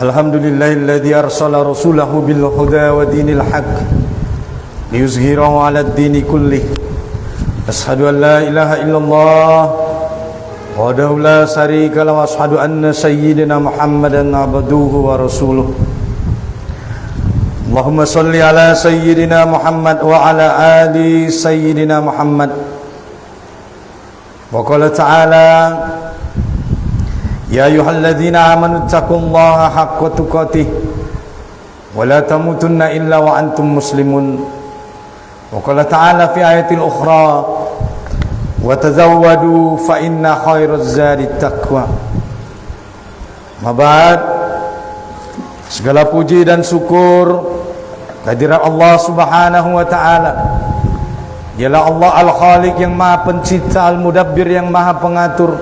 Alhamdulillahilladzi arsala rasulahu bil huda wa dinil haqq liyuzhirahu 'alad dini kullih. Asyhadu an la ilaha illallah wahdahu la syarika lahu wa asyhadu anna sayyidina Muhammadan abduhu wa rasuluh. Allahumma shalli ala sayyidina Muhammad wa ala ali sayyidina Muhammad. Wa qala ta'ala ya ayyuhalladzina amanu taqullaha haqqa tuqatih wa la tamutunna illa wa antum muslimun. Wa qala ta'ala fi ayatil ukhra wa tazawwadu fa inna khairaz zadi taqwa. Mabad, segala puji dan syukur kehadirat Allah Subhanahu wa taala. Dialah Allah Al-Khaliq yang Maha Pencipta, Al-Mudabbir yang Maha Pengatur,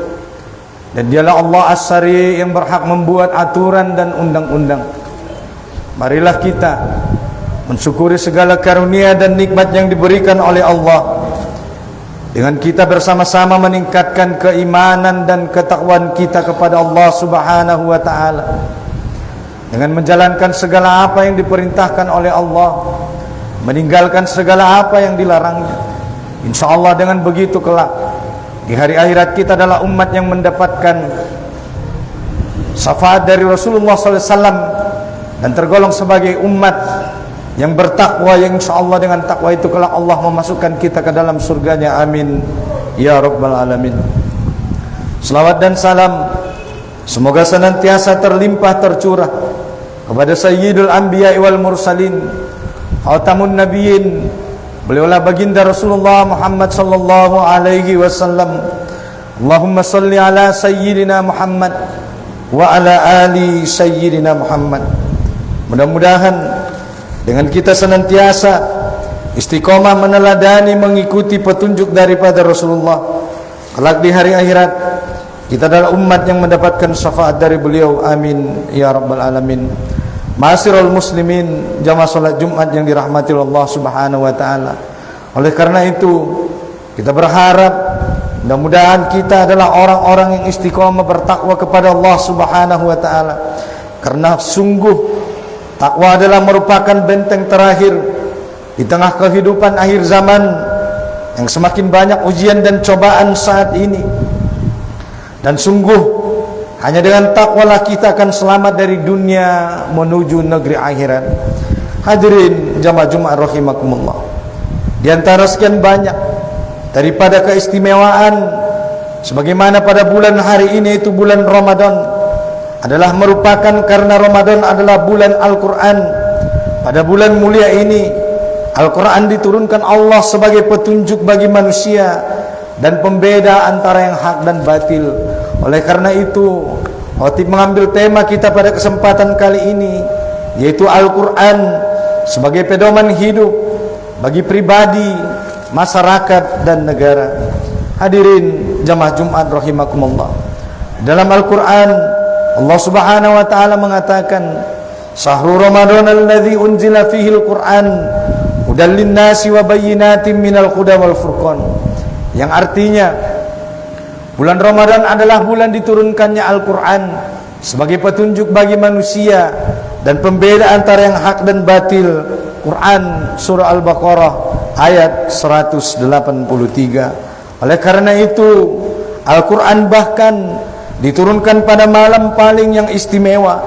dan dialah Allah As-Sari yang berhak membuat aturan dan undang-undang. Marilah kita mensyukuri segala karunia dan nikmat yang diberikan oleh Allah, dengan kita bersama-sama meningkatkan keimanan dan ketakwaan kita kepada Allah Subhanahu wa taala, dengan menjalankan segala apa yang diperintahkan oleh Allah, meninggalkan segala apa yang dilarangnya. InsyaAllah dengan begitu kelak di hari akhirat kita adalah umat yang mendapatkan syafaat dari Rasulullah SAW dan tergolong sebagai umat yang bertakwa, yang insyaAllah dengan takwa itu kelak Allah memasukkan kita ke dalam surganya. Amin ya rabbal alamin. Selawat dan salam semoga senantiasa terlimpah tercurah kepada Sayyidul Anbiya wal Mursalin, Khatamun Nabiyyin, beliaulah baginda Rasulullah Muhammad sallallahu alaihi wasallam. Allahumma salli ala sayyidina Muhammad wa ala ali sayyidina Muhammad. Mudah-mudahan dengan kita senantiasa istiqomah meneladani mengikuti petunjuk daripada Rasulullah, kelak di hari akhirat kita adalah umat yang mendapatkan syafaat dari beliau. Amin ya rabbal alamin. Ma'asyiral muslimin, jamaah salat Jumat yang dirahmati Allah Subhanahu wa taala. Oleh karena itu, kita berharap mudah-mudahan kita adalah orang-orang yang istiqomah bertakwa kepada Allah Subhanahu wa taala. Karena sungguh takwa adalah merupakan benteng terakhir di tengah kehidupan akhir zaman yang semakin banyak ujian dan cobaan saat ini. Dan sungguh hanya dengan takwalah kita akan selamat dari dunia menuju negeri akhirat. Hadirin jamaah Jumat rahimakumullah. Di antara sekian banyak daripada keistimewaan sebagaimana pada bulan hari ini, itu bulan Ramadan, adalah merupakan karena Ramadan adalah bulan Al-Quran. Pada bulan mulia ini Al-Quran diturunkan Allah sebagai petunjuk bagi manusia dan pembeda antara yang hak dan batil. Oleh karena itu, Khatib mengambil tema kita pada kesempatan kali ini, yaitu Al-Quran sebagai pedoman hidup bagi pribadi, masyarakat dan negara. Hadirin jamaah Jumat rahimakumullah. Dalam Al-Quran Allah Subhanahu wa taala mengatakan, "Syahrul Ramadan alladzi unzila fihi al-Qur'an hudan lin-nasi wa bayyinatin minal huda wal furqan." Yang artinya bulan Ramadan adalah bulan diturunkannya Al-Quran sebagai petunjuk bagi manusia dan pembeda antara yang hak dan batil. Quran surah Al-Baqarah ayat 183. Oleh karena itu Al-Quran bahkan diturunkan pada malam paling yang istimewa,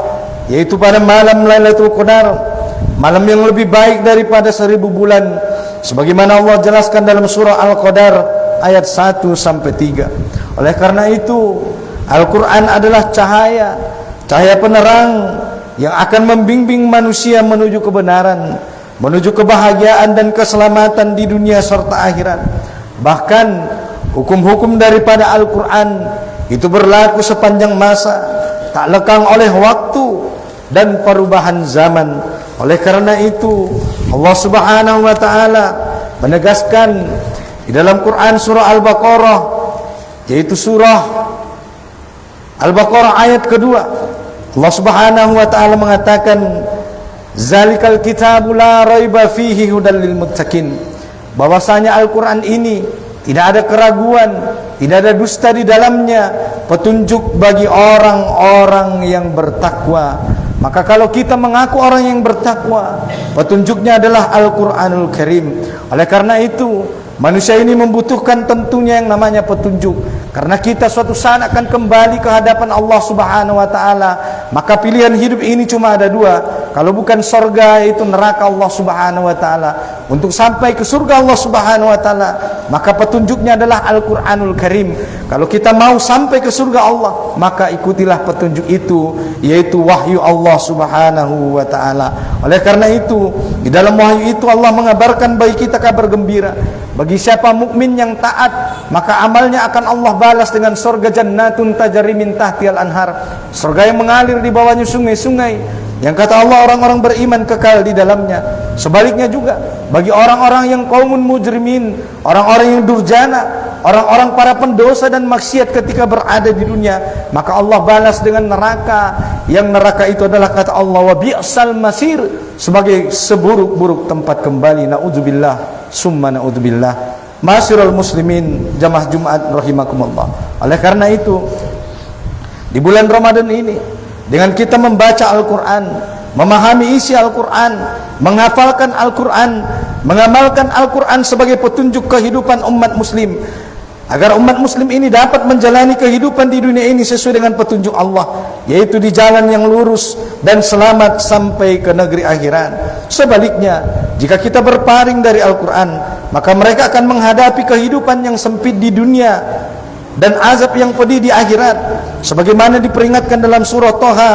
yaitu pada malam Lailatul Qadar, malam yang lebih baik daripada 1000 bulan, sebagaimana Allah jelaskan dalam surah Al-Qadar ayat 1-3. Oleh karena itu Al-Quran adalah cahaya penerang yang akan membimbing manusia menuju kebenaran, menuju kebahagiaan dan keselamatan di dunia serta akhirat. Bahkan hukum-hukum daripada Al-Quran itu berlaku sepanjang masa, tak lekang oleh waktu dan perubahan zaman. Oleh karena itu Allah Subhanahu wa taala menegaskan di dalam Quran surah Al-Baqarah, yaitu surah Al-Baqarah ayat kedua, Allah Subhanahu wa taala mengatakan, "Zalikal kitabu la raiba fihi hudal lil muttaqin." Bahwasanya Al-Quran ini tidak ada keraguan, tidak ada dusta di dalamnya, petunjuk bagi orang-orang yang bertakwa. Maka kalau kita mengaku orang yang bertakwa, petunjuknya adalah Al-Quranul Karim. Oleh karena itu, manusia ini membutuhkan tentunya yang namanya petunjuk. Karena kita suatu saat akan kembali ke hadapan Allah Subhanahu wa taala. Maka pilihan hidup ini cuma ada dua. Kalau bukan surga, yaitu neraka Allah Subhanahu wa taala. Untuk sampai ke surga Allah Subhanahu wa taala, maka petunjuknya adalah Al-Quranul Karim. Kalau kita mau sampai ke surga Allah, maka ikutilah petunjuk itu, yaitu wahyu Allah Subhanahu wa taala. Oleh karena itu, di dalam wahyu itu Allah mengabarkan bagi kita kabar gembira. Bagi siapa mukmin yang taat, maka amalnya akan Allah balas dengan surga jannatun tajri min tahtihal anhar. Surga yang mengalir di bawahnya sungai-sungai. Yang kata Allah, orang-orang beriman kekal di dalamnya. Sebaliknya juga bagi orang-orang yang qaumun mujrimin, orang-orang yang durjana, orang-orang para pendosa dan maksiat ketika berada di dunia, maka Allah balas dengan neraka. Yang neraka itu adalah kata Allah, wa bi'sal masir, sebagai seburuk-buruk tempat kembali. Naudzubillah summa naudzubillah. Ma'asyiral muslimin, jamaah Jumat rahimakumullah. Oleh karena itu, di bulan Ramadan ini, dengan kita membaca Al-Quran, memahami isi Al-Quran, menghafalkan Al-Quran, mengamalkan Al-Quran sebagai petunjuk kehidupan umat muslim, agar umat muslim ini dapat menjalani kehidupan di dunia ini sesuai dengan petunjuk Allah, yaitu di jalan yang lurus dan selamat sampai ke negeri akhirat. Sebaliknya, jika kita berpaling dari Al-Quran, maka mereka akan menghadapi kehidupan yang sempit di dunia dan azab yang pedih di akhirat, sebagaimana diperingatkan dalam surah Toha,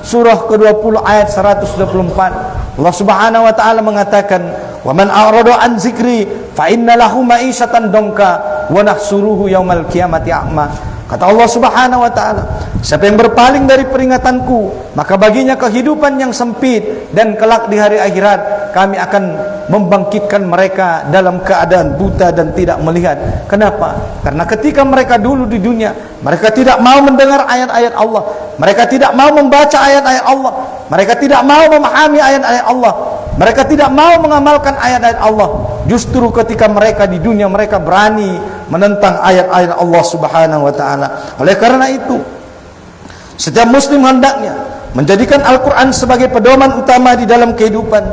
surah ke-20 ayat 124. Allah Subhanahu wa taala mengatakan, "Wa man a'rada an zikri fa inna lahu ma'isyatan donka wa nahsuruhu yaumal qiyamati a'ma." Kata Allah Subhanahu wa taala, siapa yang berpaling dari peringatanku, maka baginya kehidupan yang sempit, dan kelak di hari akhirat kami akan membangkitkan mereka dalam keadaan buta dan tidak melihat. Kenapa? Karena ketika mereka dulu di dunia, mereka tidak mau mendengar ayat-ayat Allah, mereka tidak mau membaca ayat-ayat Allah, mereka tidak mau memahami ayat-ayat Allah, mereka tidak mau mengamalkan ayat-ayat Allah. Justru ketika mereka di dunia, mereka berani menentang ayat-ayat Allah Subhanahu wa taala. Oleh karena itu, setiap muslim hendaknya menjadikan Al-Quran sebagai pedoman utama di dalam kehidupan,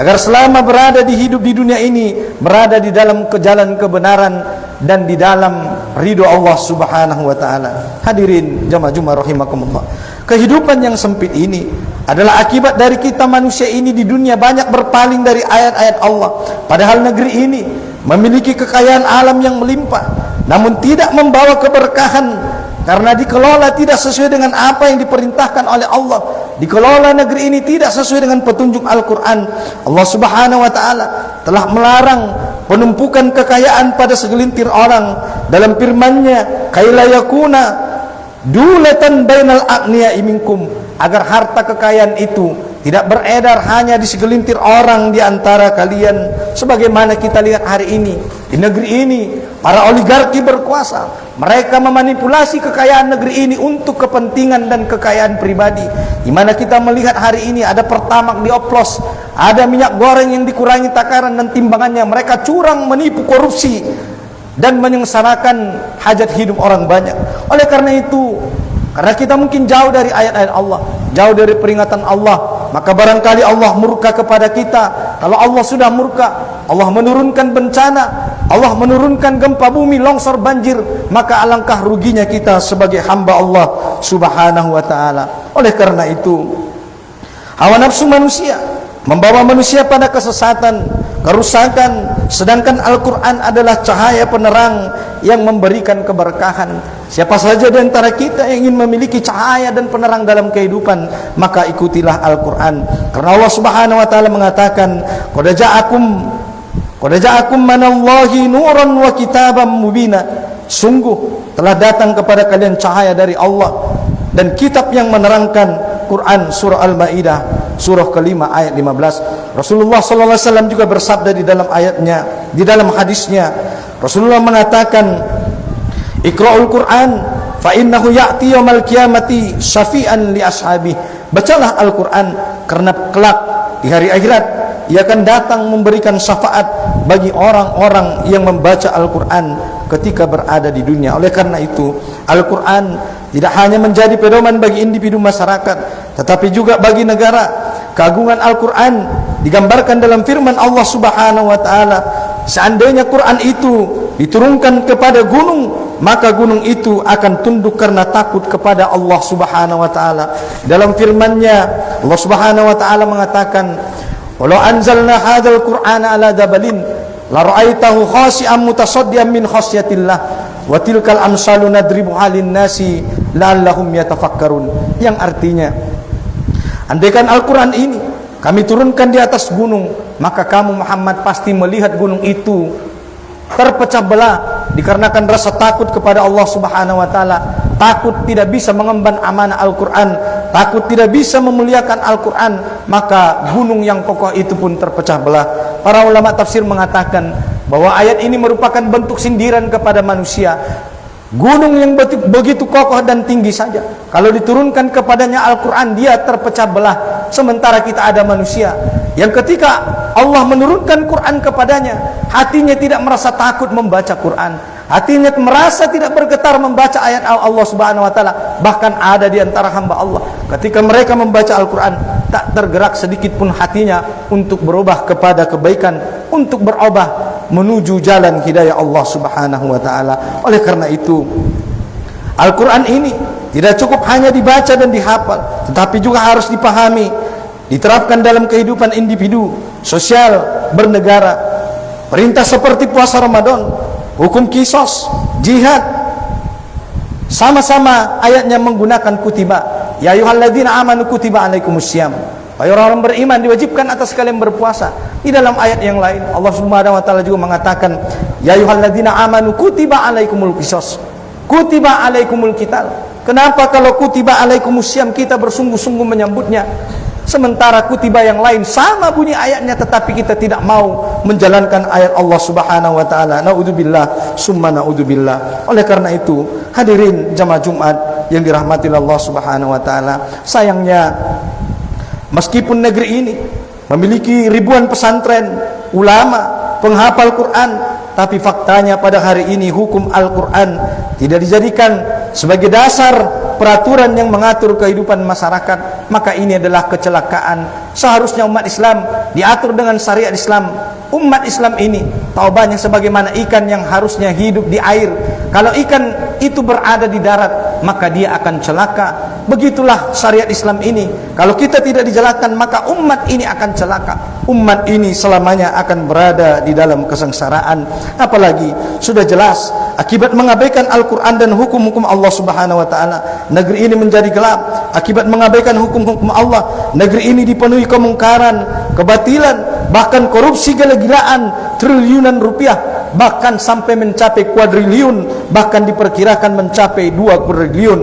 agar selama berada di hidup di dunia ini, berada di dalam jalan kebenaran dan di dalam ridho Allah Subhanahu wa taala. Hadirin jamaah Jumat rahimakumullah, kehidupan yang sempit ini adalah akibat dari kita manusia ini di dunia banyak berpaling dari ayat-ayat Allah. Padahal negeri ini memiliki kekayaan alam yang melimpah, namun tidak membawa keberkahan karena dikelola tidak sesuai dengan apa yang diperintahkan oleh Allah. Dikelola negeri ini tidak sesuai dengan petunjuk Al-Quran. Allah Subhanahu wa taala telah melarang penumpukan kekayaan pada segelintir orang dalam firman-Nya, "Kaila yakuna dulatan bainal agniya'i minkum," agar harta kekayaan itu tidak beredar hanya di segelintir orang di antara kalian. Sebagaimana kita lihat hari ini di negeri ini, para oligarki berkuasa, mereka memanipulasi kekayaan negeri ini untuk kepentingan dan kekayaan pribadi. Di mana kita melihat hari ini ada pertamak dioplos, ada minyak goreng yang dikurangi takaran dan timbangannya. Mereka curang, menipu, korupsi, dan menyengsarakan hajat hidup orang banyak. Oleh karena itu, karena kita mungkin jauh dari ayat-ayat Allah, jauh dari peringatan Allah, maka barangkali Allah murka kepada kita. Kalau Allah sudah murka, Allah menurunkan bencana, Allah menurunkan gempa bumi, longsor, banjir, maka alangkah ruginya kita sebagai hamba Allah Subhanahu wa taala. Oleh karena itu, hawa nafsu manusia membawa manusia pada kesesatan, kerusakan, sedangkan Al-Quran adalah cahaya penerang yang memberikan keberkahan. Siapa saja di antara kita yang ingin memiliki cahaya dan penerang dalam kehidupan, maka ikutilah Al-Quran. Karena Allah Subhanahu wa taala mengatakan, qad ja'akum manallahi nuran wa kitaban mubina. Sungguh telah datang kepada kalian cahaya dari Allah dan kitab yang menerangkan. Quran surah Al-Maidah surah ke-5 ayat 15. Rasulullah sallallahu alaihi wasallam juga bersabda di dalam ayatnya, di dalam hadisnya, Rasulullah mengatakan, "Iqra'ul Qur'an fa innahu ya'ti yaumal qiyamati syafi'an li ashabi." Bacalah Al-Qur'an karena kelak di hari akhirat ia akan datang memberikan syafaat bagi orang-orang yang membaca Al-Quran ketika berada di dunia. Oleh karena itu, Al-Quran tidak hanya menjadi pedoman bagi individu masyarakat, tetapi juga bagi negara. Keagungan Al-Quran digambarkan dalam firman Allah Subhanahu wa Ta'ala. Seandainya Quran itu diturunkan kepada gunung, maka gunung itu akan tunduk karena takut kepada Allah Subhanahu wa Ta'ala. Dalam firman-Nya, Allah Subhanahu wa Ta'ala mengatakan, "Walau anzalna hadzal Qur'ana 'ala jabalin la ra'aitahu khashi'an mutasaddian min khasyatillah wa tilkal amsalu nadribuha lin-nasi la'allahum yatafakkarun." Yang artinya, andaikan Al-Quran ini kami turunkan di atas gunung, maka kamu Muhammad pasti melihat gunung itu terpecah belah dikarenakan rasa takut kepada Allah Subhanahu wa Ta'ala, takut tidak bisa mengemban amanah Al-Quran, takut tidak bisa memuliakan Al-Quran, maka gunung yang kokoh itu pun terpecah belah. Para ulama tafsir mengatakan bahwa ayat ini merupakan bentuk sindiran kepada manusia. Gunung yang begitu kokoh dan tinggi saja, kalau diturunkan kepadanya Al-Quran, dia terpecah belah. Sementara kita ada manusia yang ketika Allah menurunkan Quran kepadanya, hatinya tidak merasa takut membaca Quran, hatinya merasa tidak bergetar membaca ayat Allah Subhanahu wa Ta'ala. Bahkan ada di antara hamba Allah, ketika mereka membaca Al-Quran, tak tergerak sedikit pun hatinya untuk berubah kepada kebaikan, untuk berubah menuju jalan hidayah Allah Subhanahu wa Ta'ala. Oleh karena itu, Al-Quran ini tidak cukup hanya dibaca dan dihafal, tetapi juga harus dipahami, diterapkan dalam kehidupan individu, sosial, bernegara. Perintah seperti puasa Ramadan, hukum kisos, jihad, sama-sama ayatnya menggunakan kutiba. Ya ayyuhalladzina amanu kutiba alaikumussyam. Wahai orang beriman, diwajibkan atas kalian berpuasa. Di dalam ayat yang lain, Allah Subhanahu wa Ta'ala juga mengatakan, ya ayyuhalladzina amanu kutiba alaikumul qisas, kutiba alaikumul qital. Kenapa kalau kutiba alaikumussyam kita bersungguh-sungguh menyambutnya, sementara kutiba yang lain sama bunyi ayatnya tetapi kita tidak mau menjalankan ayat Allah Subhanahu wa Ta'ala? Naudzubillah summa naudzubillah. Oleh karena itu, hadirin jamaah Jumat yang dirahmati Allah Subhanahu wa Ta'ala, sayangnya meskipun negeri ini memiliki ribuan pesantren, ulama, penghafal Quran, tapi faktanya pada hari ini hukum Al-Quran tidak dijadikan sebagai dasar peraturan yang mengatur kehidupan masyarakat. Maka ini adalah kecelakaan. Seharusnya umat Islam diatur dengan syariat Islam. Umat Islam ini taubatnya sebagaimana ikan yang harusnya hidup di air. Kalau ikan itu berada di darat, maka dia akan celaka. Begitulah syariat Islam ini. Kalau kita tidak dijalankan, maka umat ini akan celaka. Umat ini selamanya akan berada di dalam kesengsaraan. Apalagi sudah jelas akibat mengabaikan Al-Quran dan hukum-hukum Allah Subhanahu wa Ta'ala, negeri ini menjadi gelap. Akibat mengabaikan hukum-hukum Allah, negeri ini dipenuhi kemungkaran, kebatilan, bahkan korupsi gila-gilaan, triliunan rupiah, bahkan sampai mencapai kuadriliun, bahkan diperkirakan mencapai 2 kuadriliun.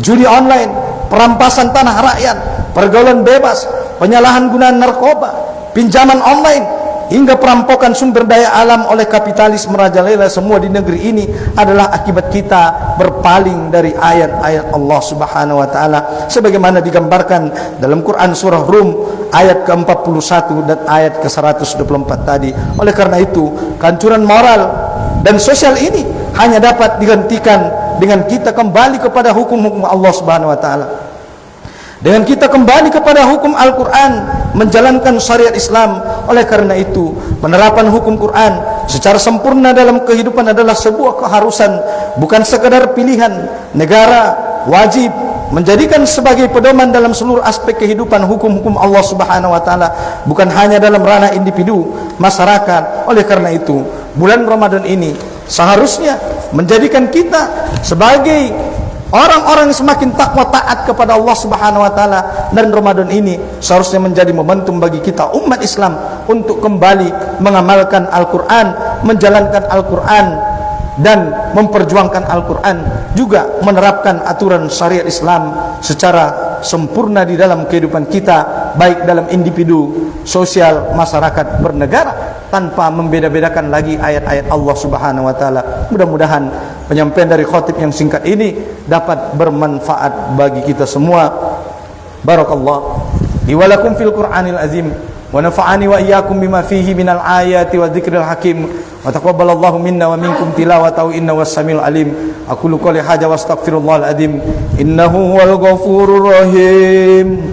Judi online, perampasan tanah rakyat, pergaulan bebas, penyalahan gunaan narkoba, pinjaman online, hingga perampokan sumber daya alam oleh kapitalis merajalela semua di negeri ini adalah akibat kita berpaling dari ayat-ayat Allah Subhanahu wa Ta'ala, sebagaimana digambarkan dalam Quran surah Rum ayat ke-41 dan ayat ke-124 tadi. Oleh karena itu, kehancuran moral dan sosial ini hanya dapat digantikan dengan kita kembali kepada hukum-hukum Allah Subhanahu wa Ta'ala, dengan kita kembali kepada hukum Al-Quran, menjalankan syariat Islam. Oleh karena itu, penerapan hukum Quran secara sempurna dalam kehidupan adalah sebuah keharusan, bukan sekadar pilihan. Negara wajib menjadikan sebagai pedoman dalam seluruh aspek kehidupan hukum-hukum Allah Subhanahu wa Ta'ala, bukan hanya dalam ranah individu, masyarakat. Oleh karena itu, bulan Ramadan ini seharusnya menjadikan kita sebagai orang-orang yang semakin takwa taat kepada Allah Subhanahu wa Ta'ala. Dan Ramadan ini seharusnya menjadi momentum bagi kita umat Islam untuk kembali mengamalkan Al-Quran, menjalankan Al-Quran, dan memperjuangkan Al-Quran, juga menerapkan aturan syariat Islam secara sempurna di dalam kehidupan kita, baik dalam individu, sosial, masyarakat, bernegara, tanpa membeda-bedakan lagi ayat-ayat Allah Subhanahu wa Ta'ala. Mudah-mudahan penyampaian dari khatib yang singkat ini dapat bermanfaat bagi kita semua. Barakallah li wa lakum fil Qur'anil azim wa nafa'ani wa iyyakum bima fihi minal ayati wa dzikril hakim wa taqabbalallahu minna wa minkum tilawatahu innahu was-samiul alim. Aqulu qouli hadza wa astaghfirullahal adzim innahu huwal ghafurur rahim.